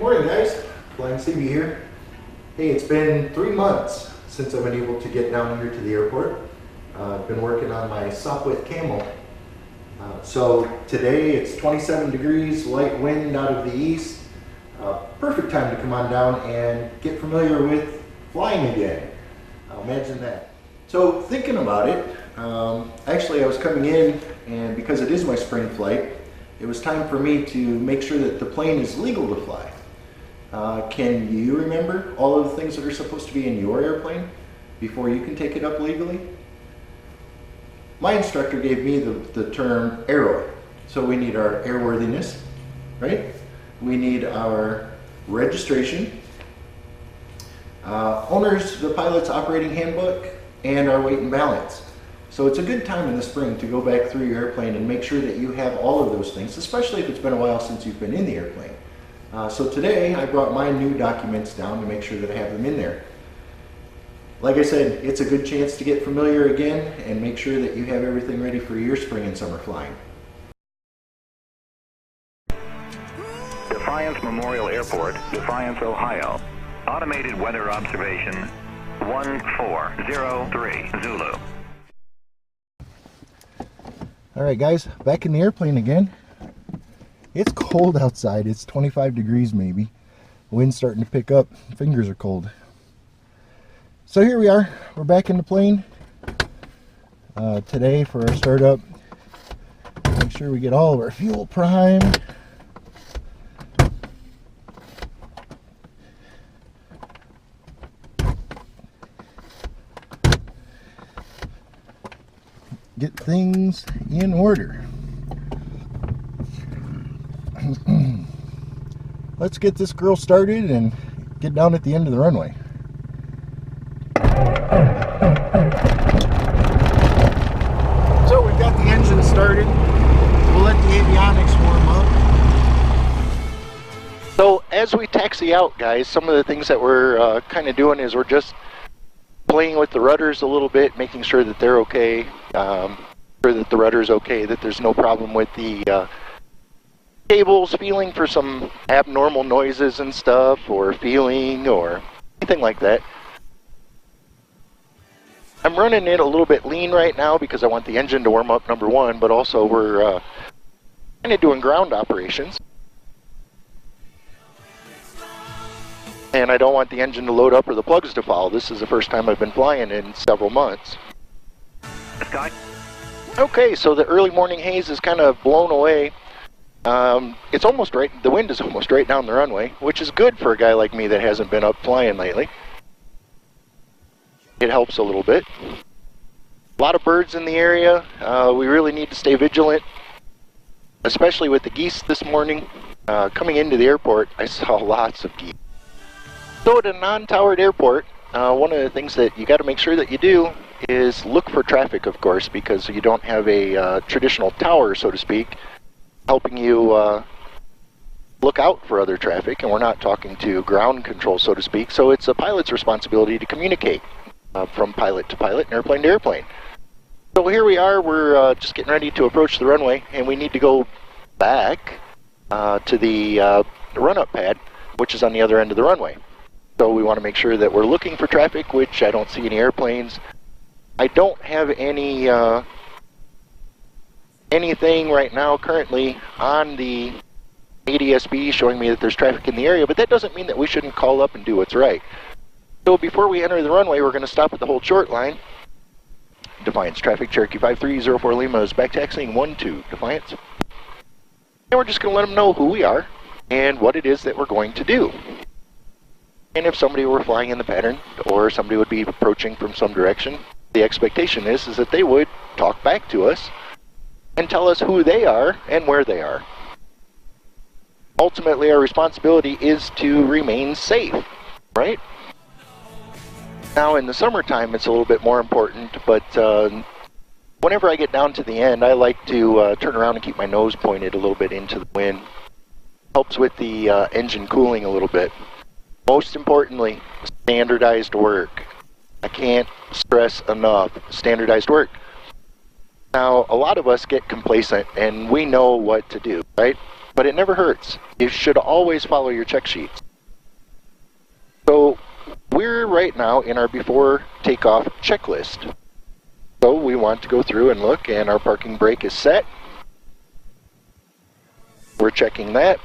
Morning guys, Flying Seabee here. Hey, it's been 3 months since I've been able to get down here to the airport. I've been working on my Sopwith Camel. So today it's 27 degrees, light wind out of the east. Perfect time to come on down and get familiar with flying again. Imagine that. So thinking about it, actually I was coming in, and because it is my spring flight, it was time for me to make sure that the plane is legal to fly. Can you remember all of the things that are supposed to be in your airplane before you can take it up legally? My instructor gave me the term aero. So we need our airworthiness, right? We need our registration, the pilot's operating handbook, and our weight and balance. So it's a good time in the spring to go back through your airplane and make sure that you have all of those things, especially if it's been a while since you've been in the airplane. So today I brought my new documents down to make sure that I have them in there. Like I said, it's a good chance to get familiar again and make sure that you have everything ready for your spring and summer flying. Defiance Memorial Airport, Defiance, Ohio. Automated weather observation 1403 Zulu. Alright guys, back in the airplane again. It's cold outside. It's 25 degrees maybe. Wind's starting to pick up. Fingers are cold. So here we are. We're back in the plane. Today for our startup. Make sure we get all of our fuel primed. Get things in order. Let's get this girl started and get down at the end of the runway. So we've got the engine started. We'll let the avionics warm up. So as we taxi out, guys, some of the things that we're kind of doing is we're just playing with the rudders a little bit, making sure that they're okay, sure that the rudder's okay, that there's no problem with the cables, feeling for some abnormal noises and stuff, or feeling, or anything like that. I'm running it a little bit lean right now because I want the engine to warm up, number one, but also we're kind of doing ground operations. And I don't want the engine to load up or the plugs to fall. This is the first time I've been flying in several months. Scott. Okay, so the early morning haze is kind of blown away. It's almost right, the wind is almost right down the runway, which is good for a guy like me that hasn't been up flying lately. It helps a little bit. A lot of birds in the area. We really need to stay vigilant, especially with the geese this morning. Coming into the airport, I saw lots of geese. So at a non-towered airport, one of the things that you got to make sure that you do is look for traffic, of course, because you don't have a traditional tower, so to speak, helping you look out for other traffic, and we're not talking to ground control, so to speak, so it's a pilot's responsibility to communicate from pilot to pilot and airplane to airplane. So here we are, we're just getting ready to approach the runway, and we need to go back to the run-up pad, which is on the other end of the runway. So we want to make sure that we're looking for traffic, which I don't see any airplanes. I don't have any anything right now currently on the ADSB showing me that there's traffic in the area, but that doesn't mean that we shouldn't call up and do what's right. So before we enter the runway, we're going to stop at the hold short line. Defiance traffic, Cherokee 5304 Lima is back taxiing 12 Defiance. And we're just going to let them know who we are and what it is that we're going to do. And if somebody were flying in the pattern or somebody would be approaching from some direction, the expectation is that they would talk back to us and tell us who they are and where they are. Ultimately, our responsibility is to remain safe, right? Now, in the summertime, it's a little bit more important, but whenever I get down to the end, I like to turn around and keep my nose pointed a little bit into the wind. Helps with the engine cooling a little bit. Most importantly, standardized work. I can't stress enough, standardized work. Now, a lot of us get complacent and we know what to do, right? but it never hurts. You should always follow your check sheets. So we're right now in our before takeoff checklist. So we want to go through and look, and our parking brake is set. We're checking that.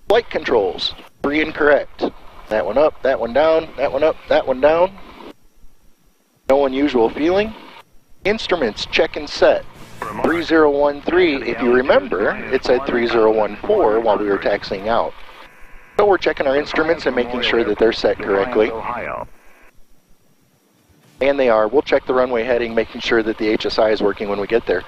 Flight controls, 3 incorrect. That one up, that one down, that one up, that one down. No unusual feeling. Instruments, check and set. 3013, if you remember, it said 3014 while we were taxiing out. So we're checking our instruments and making sure that they're set correctly. And they are. We'll check the runway heading, making sure that the HSI is working when we get there.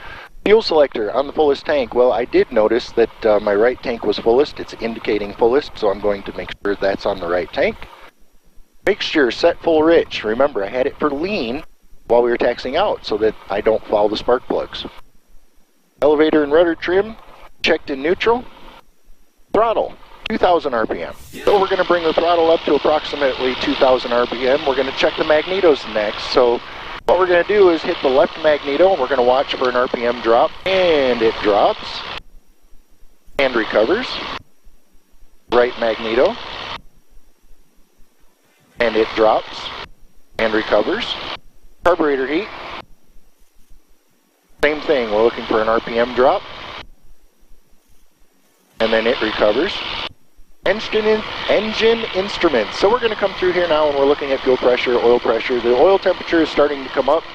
Fuel selector on the fullest tank. Well, I did notice that my right tank was fullest. It's indicating fullest, so I'm going to make sure that's on the right tank. Mixture set full rich. Remember, I had it for lean while we were taxiing out so that I don't foul the spark plugs. Elevator and rudder trim checked in neutral. Throttle, 2,000 RPM. So we're going to bring the throttle up to approximately 2,000 RPM. We're going to check the magnetos next. So what we're going to do is hit the left magneto, and we're going to watch for an RPM drop. And it drops. And recovers. Right magneto. And it drops. And recovers. Carburetor heat. Same thing, we're looking for an RPM drop. And then it recovers. Engine instruments. So we're going to come through here now and we're looking at fuel pressure, oil pressure. The oil temperature is starting to come up.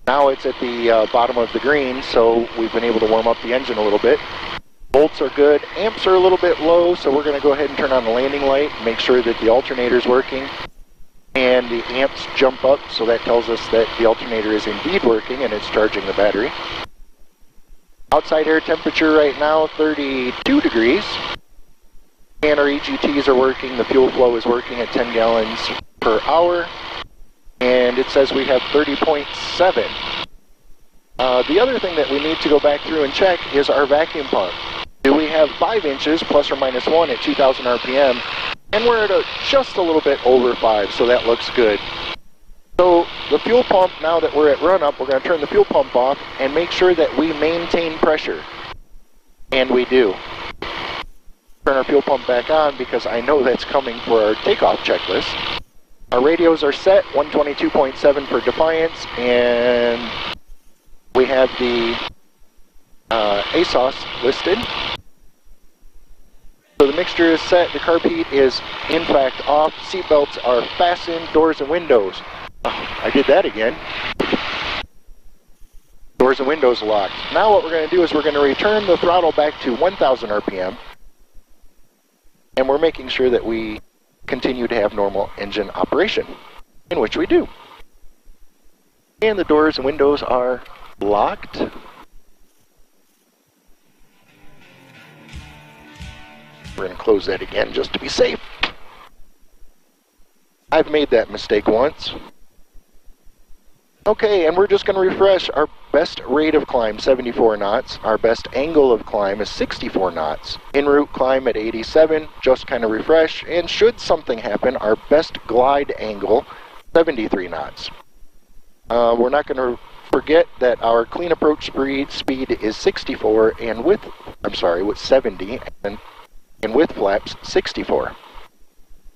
Now it's at the bottom of the green, so we've been able to warm up the engine a little bit. Volts are good. Amps are a little bit low, so we're going to go ahead and turn on the landing light, make sure that the alternator is working. And the amps jump up, so that tells us that the alternator is indeed working and it's charging the battery. Outside air temperature right now, 32 degrees. And our EGTs are working, the fuel flow is working at 10 gallons per hour. And it says we have 30.7. The other thing that we need to go back through and check is our vacuum pump. Do we have 5 inches plus or minus 1 at 2,000 RPM? And we're at just a little bit over 5, so that looks good. So the fuel pump, now that we're at run-up, we're going to turn the fuel pump off and make sure that we maintain pressure. And we do. Turn our fuel pump back on because I know that's coming for our takeoff checklist. Our radios are set, 122.7 for Defiance, and we have the ASOS listed. So the mixture is set, the carb heat is in fact off, seatbelts are fastened, doors and windows. Oh, I did that again. Doors and windows locked. Now what we're going to do is we're going to return the throttle back to 1,000 RPM. And we're making sure that we continue to have normal engine operation, in which we do. And the doors and windows are locked. We're going to close that again just to be safe. I've made that mistake once. Okay, and we're just going to refresh. Our best rate of climb, 74 knots. Our best angle of climb is 64 knots. En route climb at 87, just kind of refresh. And should something happen, our best glide angle, 73 knots. We're not going to forget that our clean approach speed is 64 and with 70 and with flaps 64.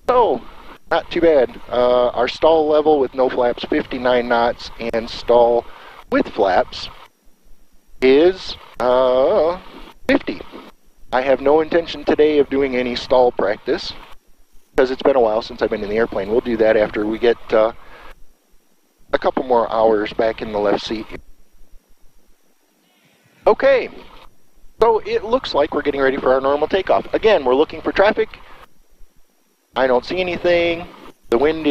So not too bad. Our stall level with no flaps 59 knots and stall with flaps is 50. I have no intention today of doing any stall practice because it's been a while since I've been in the airplane. We'll do that after we get a couple more hours back in the left seat. Okay, so it looks like we're getting ready for our normal takeoff. Again, we're looking for traffic. I don't see anything. The wind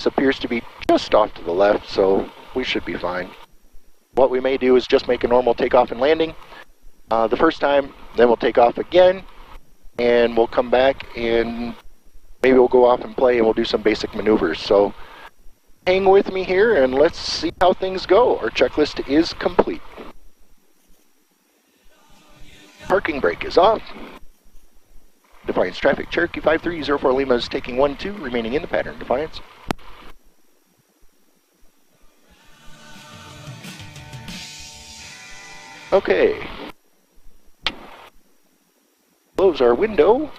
appears to be just off to the left, so we should be fine. What we may do is just make a normal takeoff and landing the first time, then we'll take off again, and we'll come back and maybe we'll go off and play and we'll do some basic maneuvers. So hang with me here and let's see how things go. Our checklist is complete. Parking brake is off. Defiance traffic, Cherokee 5304 Lima is taking 1-2, remaining in the pattern. Defiance. Okay. Close close our window.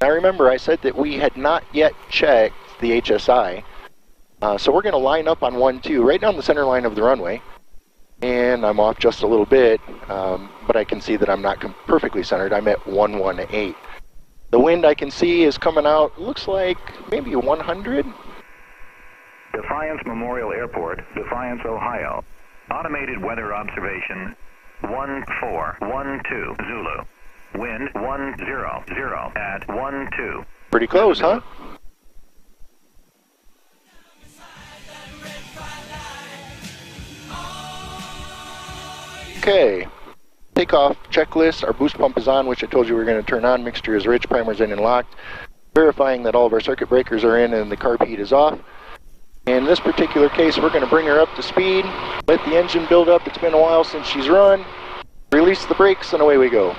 Now remember, I said that we had not yet checked the HSI. So we're going to line up on 1-2, right down the center line of the runway. And I'm off just a little bit, but I can see that I'm not perfectly centered. I'm at 118. The wind I can see is coming out, looks like maybe 100. Defiance Memorial Airport, Defiance, Ohio. Automated weather observation 1412 Zulu. Wind 100 at 12. Pretty close, huh? Okay. Takeoff checklist. Our boost pump is on, which I told you we were going to turn on. Mixture is rich, primer's in and locked. Verifying that all of our circuit breakers are in and the carb heat is off. In this particular case, we're going to bring her up to speed, let the engine build up. It's been a while since she's run. Release the brakes and away we go.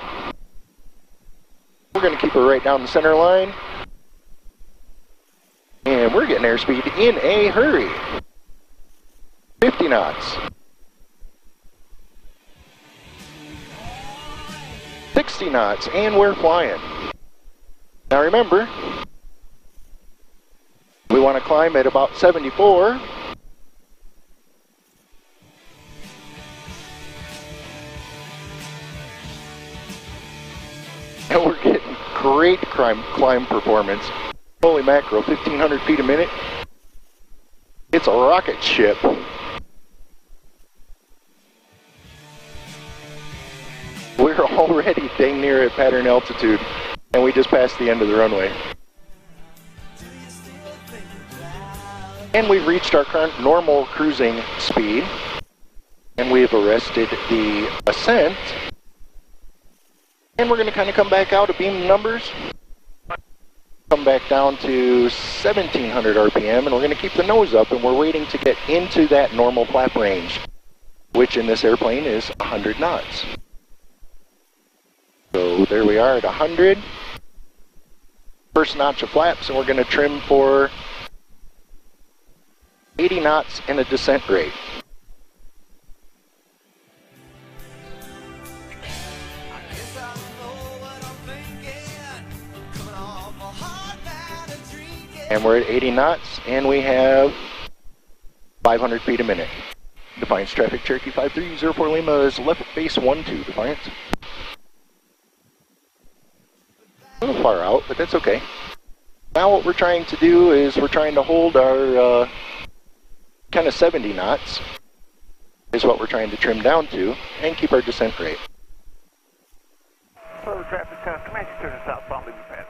We're going to keep her right down the center line. And we're getting airspeed in a hurry. 50 knots. 60 knots, and we're flying. Now remember, we want to climb at about 74. And we're getting great climb performance. Holy mackerel, 1,500 feet a minute. It's a rocket ship. We're already dang near at pattern altitude, and we just passed the end of the runway. And we've reached our current normal cruising speed, and we've arrested the ascent. And we're going to kind of come back out of beam numbers, come back down to 1,700 RPM, and we're going to keep the nose up, and we're waiting to get into that normal flap range, which in this airplane is 100 knots. So there we are at 100. First notch of flaps, and we're going to trim for 80 knots and a descent rate. And we're at 80 knots, and we have 500 feet a minute. Defiance traffic, Cherokee 5304 Lima is left base 12, Defiance. A little far out, but that's okay. Now what we're trying to do is we're trying to hold our kind of 70 knots is what we're trying to trim down to and keep our descent rate. Further traffic, command you turn southbound, leaving pattern.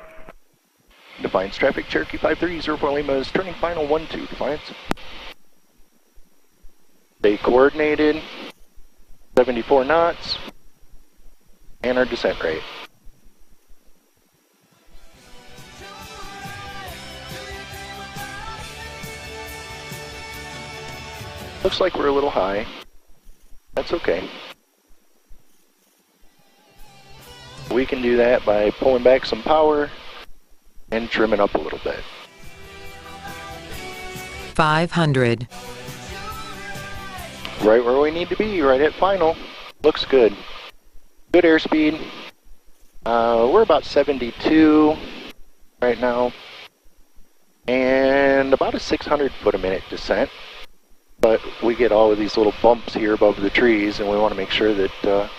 Defiance traffic, Cherokee 5304 Lima is turning final 12, Defiance. Stay coordinated, 74 knots, and our descent rate. Looks like we're a little high. That's okay. We can do that by pulling back some power and trimming up a little bit. 500. Right where we need to be, right at final. Looks good. Good airspeed. We're about 72 right now. And about a 600 foot a minute descent. But we get all of these little bumps here above the trees, and we want to make sure that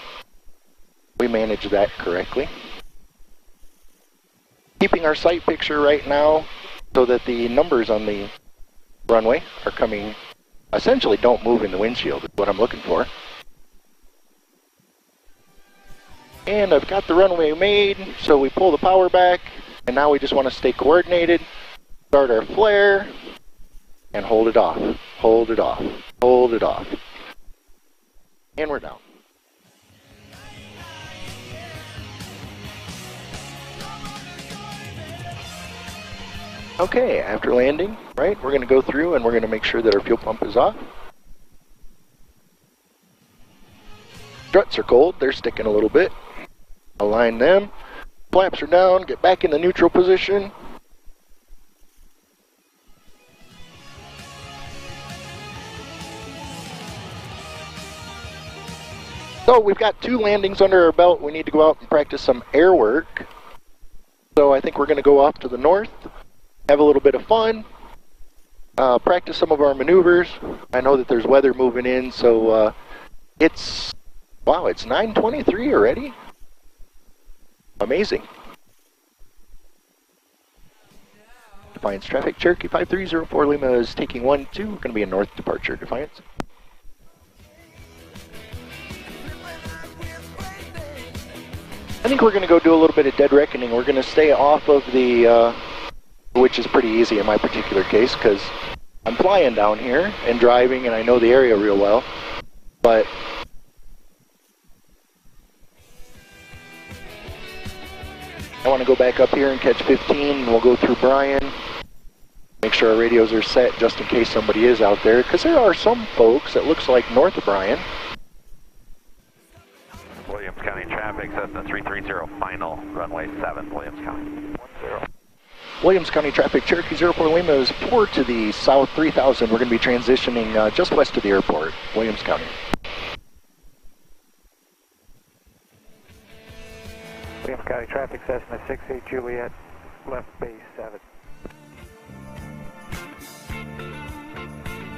we manage that correctly. Keeping our sight picture right now so that the numbers on the runway are coming, essentially don't move in the windshield is what I'm looking for. And I've got the runway made, so we pull the power back, and now we just want to stay coordinated, start our flare, and hold it off, hold it off, hold it off. And we're down. Okay, after landing, right, we're going to go through and we're going to make sure that our fuel pump is off. Struts are cold, they're sticking a little bit. Align them. Flaps are down, get back in the neutral position. So we've got 2 landings under our belt. We need to go out and practice some air work. So I think we're going to go off to the north, have a little bit of fun, practice some of our maneuvers. I know that there's weather moving in, so it's 9:23 already. Amazing. Defiance traffic, Cherokee 5304 Lima is taking 1-2, going to be a north departure, Defiance. I think we're going to go do a little bit of dead reckoning. We're going to stay off of the, which is pretty easy in my particular case, because I'm flying down here and driving and I know the area real well, but I want to go back up here and catch 15, and we'll go through Bryan. Make sure our radios are set just in case somebody is out there, because there are some folks that looks like north of Bryan. Williams County traffic, Cessna 330, final, runway 7, Williams County. 10. Williams County traffic, Cherokee 04 Lima is 4 to the south 3000. We're going to be transitioning just west of the airport, Williams County. Williams County traffic, Cessna 68 Juliet, left base 7.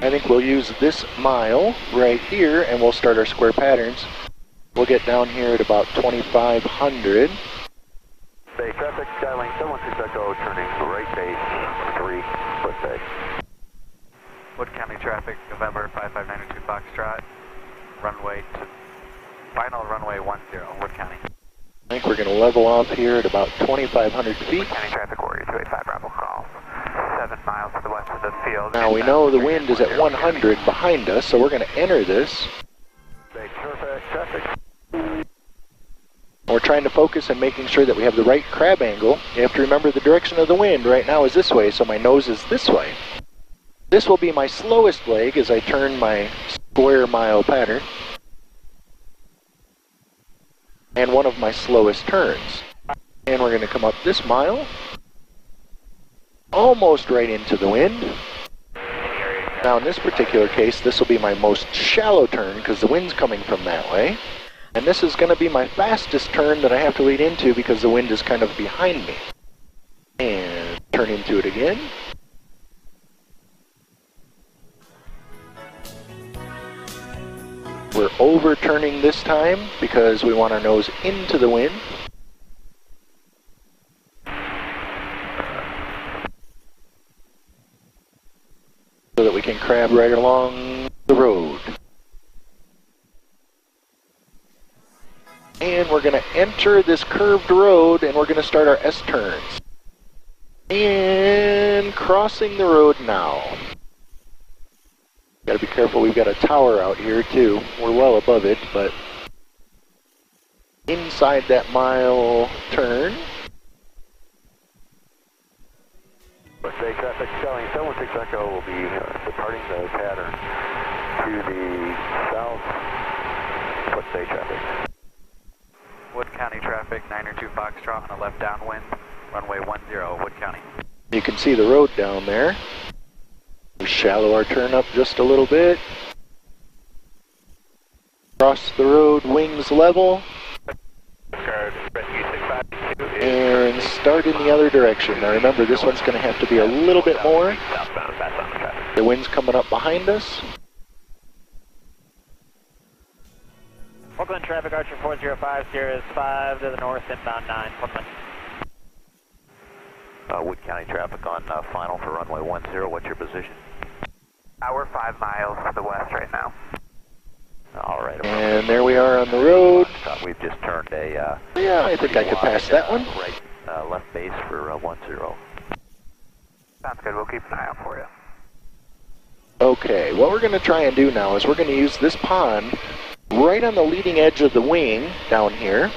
I think we'll use this mile right here and we'll start our square patterns. We'll get down here at about 2500. Bay traffic, Skyline 716 Echo, turning right base 3, foot bay. Wood County traffic, November 5592 Foxtrot, runway to final runway 10, Wood County. I think we're going to level off here at about 2500 feet. Wood County traffic, Warrior 285 Bravo call, 7 miles to the west of the field. Now we know the wind is at 100 behind us, so we're going to enter this. Bay traffic. We're trying to focus on making sure that we have the right crab angle. You have to remember the direction of the wind right now is this way, so my nose is this way. This will be my slowest leg as I turn my square mile pattern. And one of my slowest turns. And we're going to come up this mile. Almost right into the wind. Now in this particular case, this will be my most shallow turn because the wind's coming from that way. And this is going to be my fastest turn that I have to lead into because the wind is kind of behind me. And turn into it again. We're overturning this time because we want our nose into the wind. So that we can crab right along the road. And we're going to enter this curved road and we're going to start our S-turns. And crossing the road now. Got to be careful, we've got a tower out here too. We're well above it, but inside that mile turn. West Bay traffic, Skyline 716 Echo will be departing the pattern to the south. West Bay traffic. Wood County traffic, 902 Foxtrot on a left downwind, runway 10, Wood County. You can see the road down there. We shallow our turn up just a little bit. Cross the road, wings level. And start in the other direction. Now remember, this one's going to have to be a little bit more. The wind's coming up behind us. Oakland traffic, Archer 405, Sierra is 5 to the north, inbound 9, Oakland. Wood County traffic on final for runway 10. What's your position? We're 5 miles to the west right now. All right. And there we are on the road. We've just turned a... Yeah, I think I could pass that one. Right, left base for 10. Sounds good, we'll keep an eye out for you. Okay, what we're going to try and do now is we're going to use this pond right on the leading edge of the wing down here.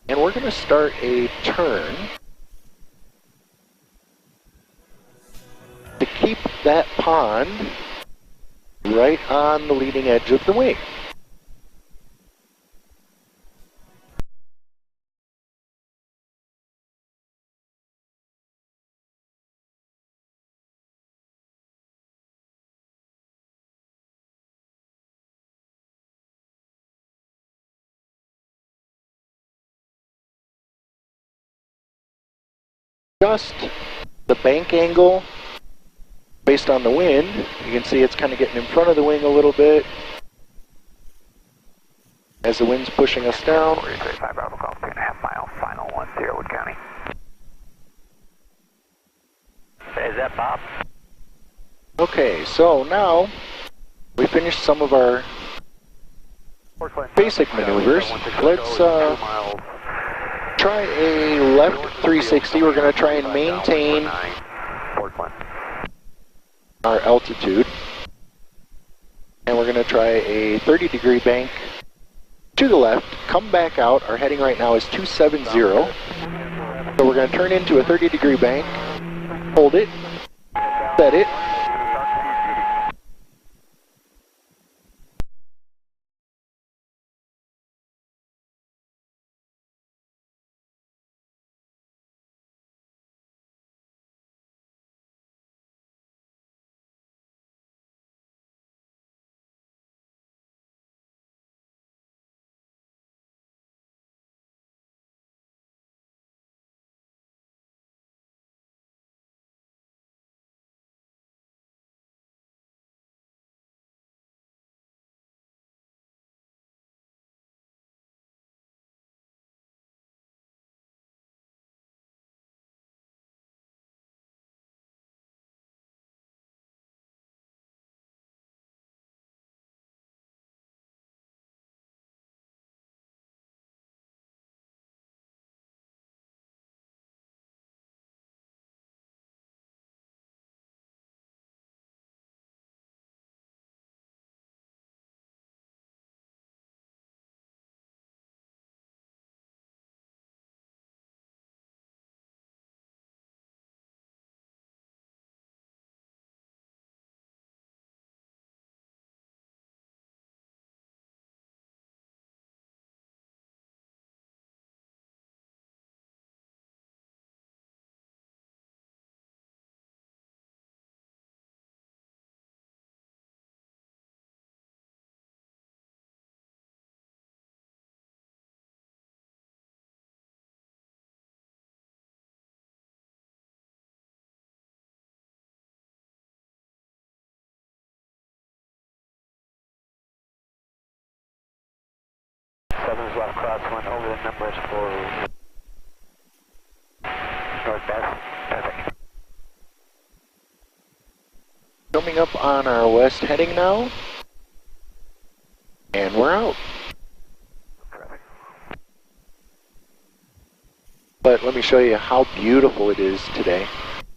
And we're going to start a turn to keep that pond right on the leading edge of the wing. adjust the bank angle based on the wind. You can see it's kind of getting in front of the wing a little bit as the wind's pushing us down. 435 Bravo, call 2.5 mile, final 10, Wood County. Is that Bob? Okay, so now we finished some of our basic maneuvers. Let's try a left 360. We're going to try and maintain our altitude. And we're going to try a 30-degree bank to the left, come back out. Our heading right now is 270. So we're going to turn into a 30-degree bank, hold it, set it. Left crosswind over the numbers for northwest traffic. Coming up on our west heading now, and we're out. Traffic. But let me show you how beautiful it is today.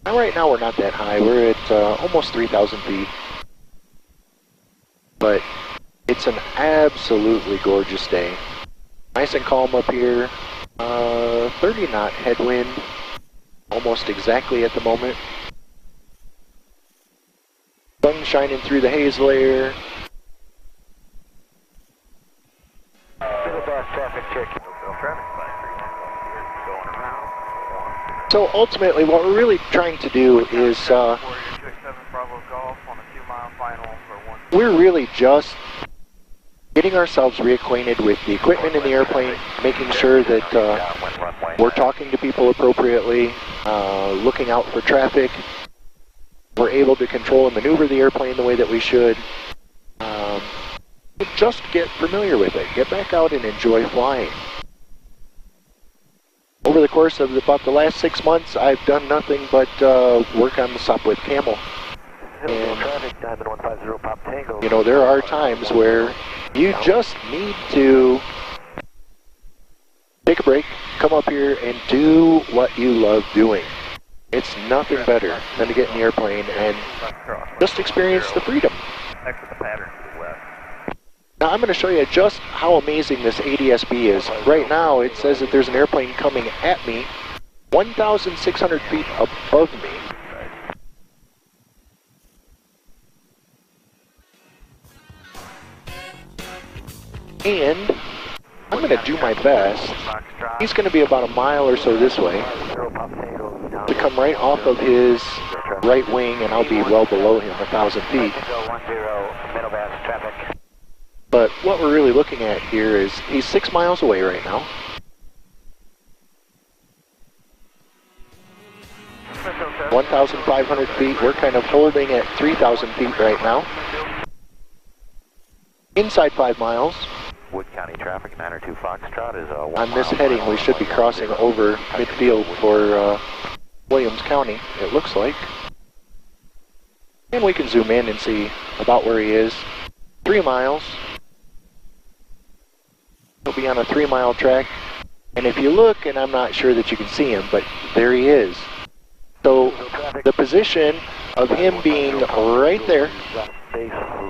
Now, right now we're not that high. We're at almost 3,000 feet. But it's an absolutely gorgeous day. Nice and calm up here. 30 knot headwind, almost exactly at the moment. Sun shining through the haze layer. Traffic check. So ultimately what we're really trying to do is we're really just getting ourselves reacquainted with the equipment in the airplane, making sure that we're talking to people appropriately, looking out for traffic. We're able to control and maneuver the airplane the way that we should. Just get familiar with it. Get back out and enjoy flying. Over the course of about the last 6 months, I've done nothing but work on the Sopwith Camel. And, you know, there are times where you just need to take a break, come up here and do what you love doing. It's nothing better than to get in the airplane and just experience the freedom. Now I'm going to show you just how amazing this ADS-B is. Right now it says that there's an airplane coming at me 1,600 feet above me. And I'm going to do my best. He's going to be about a mile or so this way to come right off of his right wing, and I'll be well below him, 1,000 feet. But what we're really looking at here is he's 6 miles away right now. 4,500 feet. We're kind of holding at 3,000 feet right now. Inside 5 miles. Wood County traffic, 902 Foxtrot is 1 On this mile, heading, we should be crossing over midfield for Williams County, it looks like. And we can zoom in and see about where he is. 3 miles. He'll be on a 3-mile track. And if you look, and I'm not sure that you can see him, but there he is. So the position of him being right there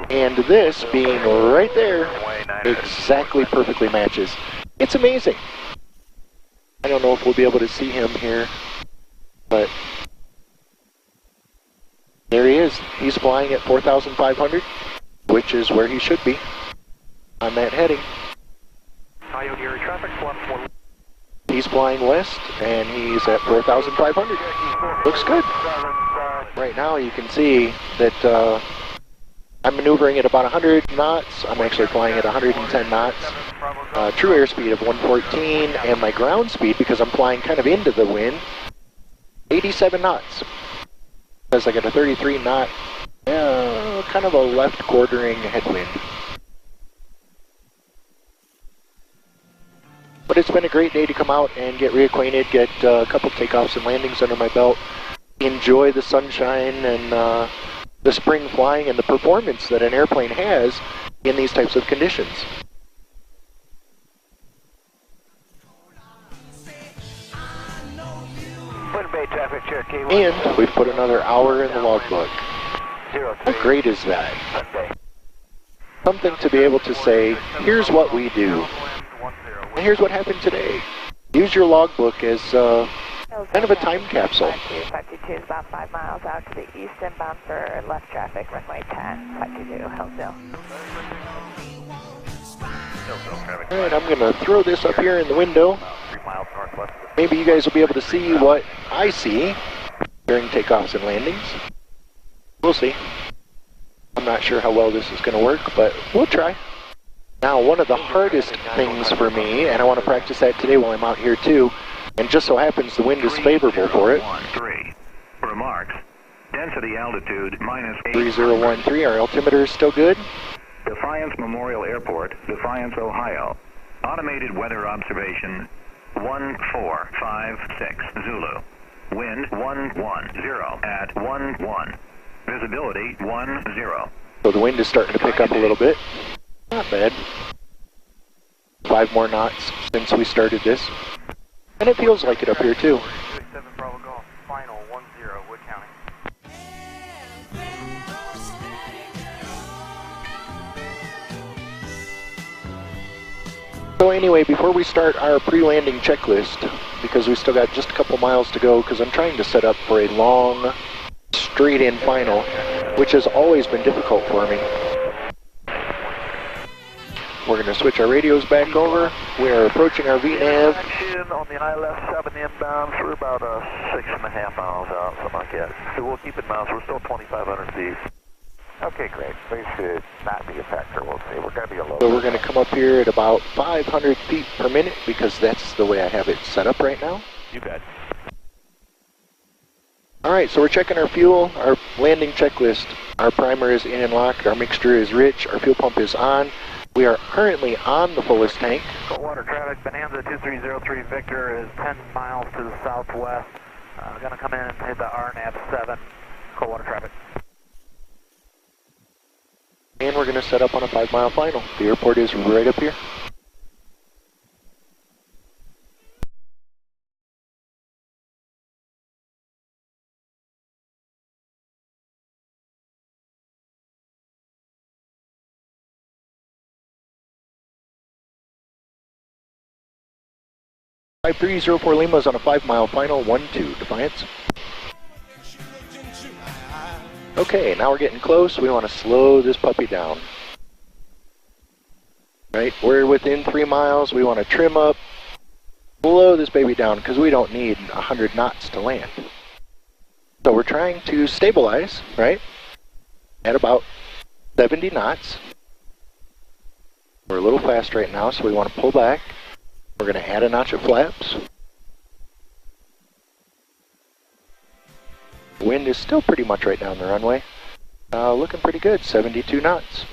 and this being right there exactly perfectly matches. It's amazing. I don't know if we'll be able to see him here, but there he is. He's flying at 4,500, which is where he should be on that heading. He's flying west, and he's at 4,500. Looks good. Right now you can see that I'm maneuvering at about 100 knots. I'm actually flying at 110 knots. True airspeed of 114, and my ground speed, because I'm flying kind of into the wind, 87 knots. Because I got a 33 knot, kind of a left quartering headwind. But it's been a great day to come out and get reacquainted, get a couple takeoffs and landings under my belt, enjoy the sunshine and the spring flying and the performance that an airplane has in these types of conditions. And we've put another hour in the logbook. How great is that? Something to be able to say, here's what we do. And here's what happened today. Use your logbook as kind of a time capsule. 522 is about 5 miles out to the east inbound for left traffic, runway 10, 522, Hillsdale. Alright, I'm going to throw this up here in the window. Maybe you guys will be able to see what I see during takeoffs and landings. We'll see. I'm not sure how well this is going to work, but we'll try. Now, one of the hardest things for me, and I want to practice that today while I'm out here too, and just so happens the wind is favorable for it. 3013. Remarks. Density altitude minus 8. 3013, our altimeter is still good. Defiance Memorial Airport, Defiance, Ohio. Automated weather observation 1456 Zulu. Wind 110 at 11. Visibility 10. So the wind is starting to pick up a little bit. Not bad. 5 more knots since we started this. And it feels like it up here too. Final 10, Wood County. So anyway, before we start our pre-landing checklist, because we still got just a couple miles to go, because I'm trying to set up for a long, straight-in final, which has always been difficult for me. We're going to switch our radios back over. We are approaching our VNAV. On the ILS 7 inbound for about 6.5 miles out, something like that. So we'll keep it in miles. We're still 2,500 feet. Okay, great. We should not be a factor, we'll see. We're going to be a low. So we're going to come up here at about 500 feet per minute, because that's the way I have it set up right now. You bet. Alright, so we're checking our fuel, our landing checklist. Our primer is in and locked, our mixture is rich, our fuel pump is on. We are currently on the fullest tank. Water traffic, Bonanza 2303 Victor is 10 miles to the southwest. Going to come in and hit the RNAV 7, cold water traffic. And we're going to set up on a 5-mile final. The airport is right up here. Five 304 Lima is on a 5-mile final, 1-2, Defiance. Okay, now we're getting close. We want to slow this puppy down. Right, we're within 3 miles. We want to trim up, slow this baby down, because we don't need 100 knots to land. So we're trying to stabilize, right, at about 70 knots. We're a little fast right now, so we want to pull back. We're going to add a notch of flaps. Wind is still pretty much right down the runway. Looking pretty good, 72 knots.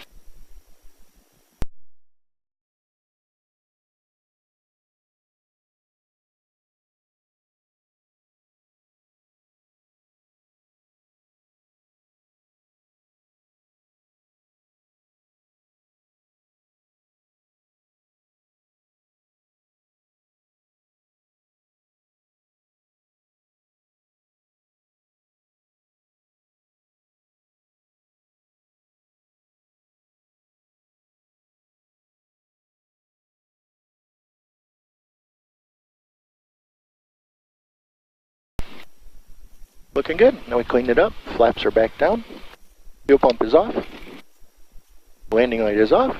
Looking good. Now we cleaned it up. Flaps are back down. Fuel pump is off. Landing light is off.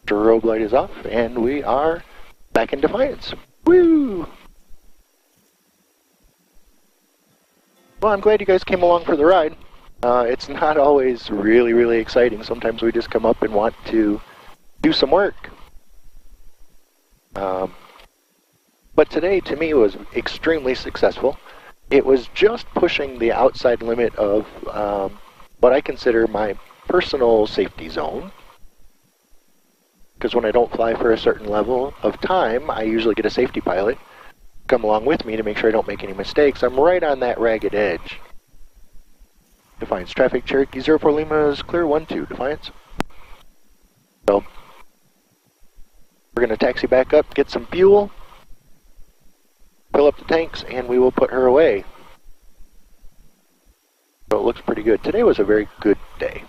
Strobe light is off. And we are back in Defiance. Woo! Well, I'm glad you guys came along for the ride. It's not always really exciting. Sometimes we just come up and want to do some work. But today, to me, was extremely successful. It was just pushing the outside limit of what I consider my personal safety zone. Because when I don't fly for a certain level of time, I usually get a safety pilot come along with me to make sure I don't make any mistakes. I'm right on that ragged edge. Defiance traffic, Cherokee 04 Lima is clear 12, Defiance. So, we're going to taxi back up, get some fuel, fill up the tanks, and we will put her away. So it looks pretty good. Today was a very good day.